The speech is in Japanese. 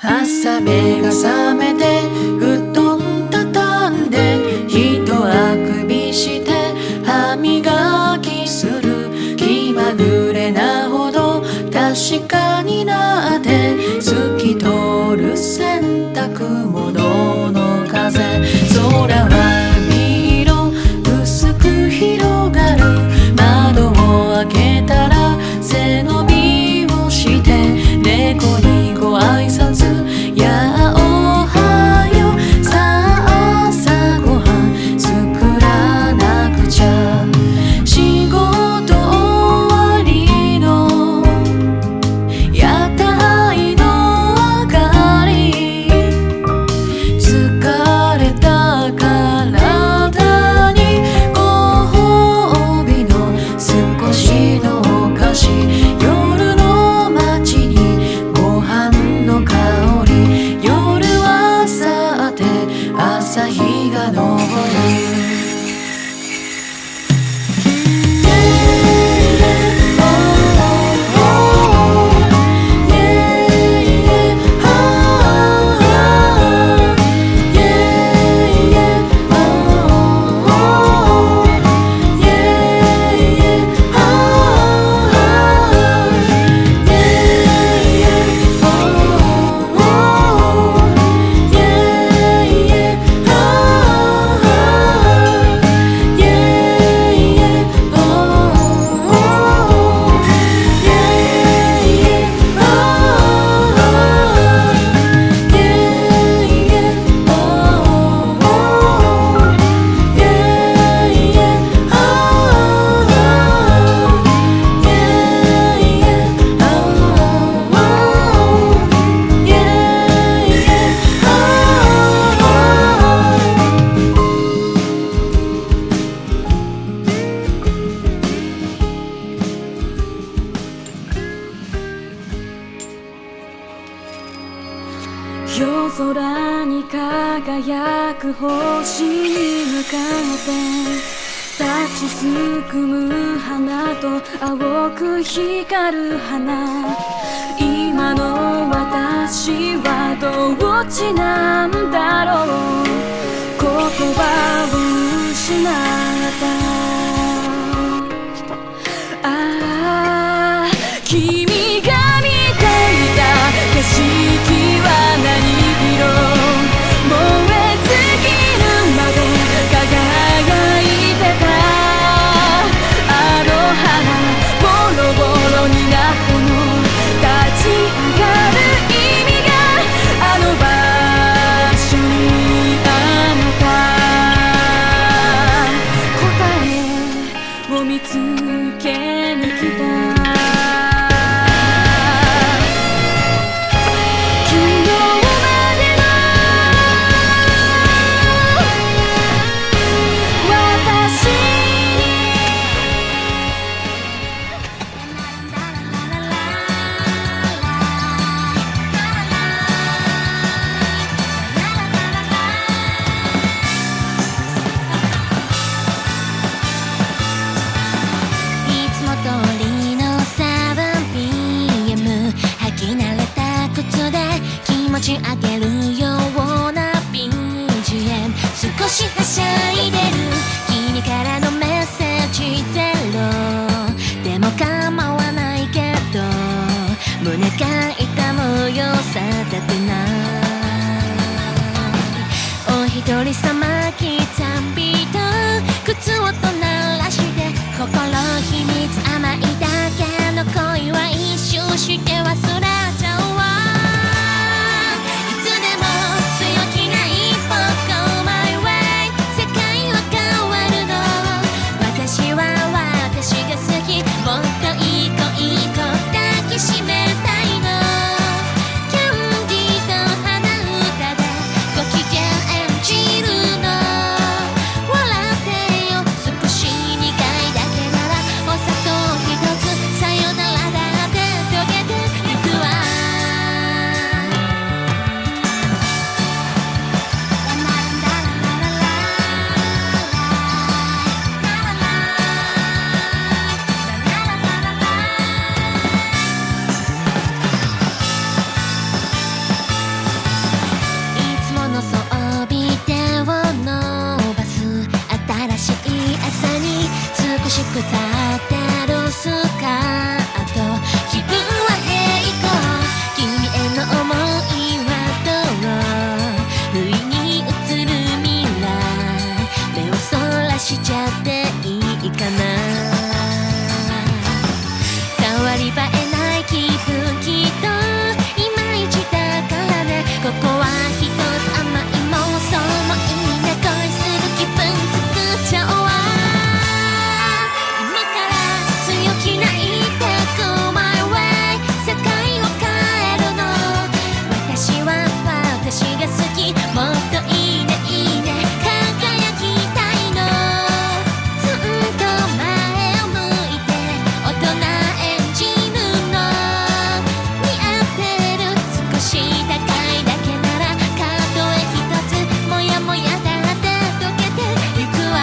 朝目が覚めて布団畳んで一あくびして歯磨きする気まぐれなほど確かになって透き通る洗濯物の風、空は黄色薄く広がる、窓を開けたら背伸びをして猫にご挨拶、やあおはよう、さあ朝ごはん作らなくちゃ、仕事終わりの屋台の明かり、疲れた体にご褒美の少しのお菓子、夜の街にご飯の香り、夜は去って朝日が昇る。夜空に輝く星に向かって立ちすくむ花と青く光る花、今の私はどっちなんだろう、言葉を失った、ああ君が見ていた景色は何色、燃え尽きるまで輝いてた、あの花ボロボロになっても立ち上がる意味があの場所にあなた、答えを見つけに来た、持ち上げるような BGM、 少しはしゃいでる君からのメッセージゼロでも構わないけど、胸が痛むよさだってない、お一人様来たびと靴音鳴らして心秘密甘いだけの恋は一周して忘れちゃうわ、もっといい子いい子抱きしめたいの、キャンディーと花歌でご機嫌演じるのくさってるスカート、気分は平行、君への想いはどう不意に映る未来、目をそらしちゃっていいかな。変わり映えない気分きっといまいちだからね、ここは一つ甘い妄想もいいね、恋する気分作っちゃおう。今から強気な言って Go my way、 世界を変えるの、私は私が好き、もっといいねいいね輝きたいの、ずっと前を向いて大人演じるの、似合ってる、少し高いだけならたとえ一つもやもやだって溶けてゆくわ。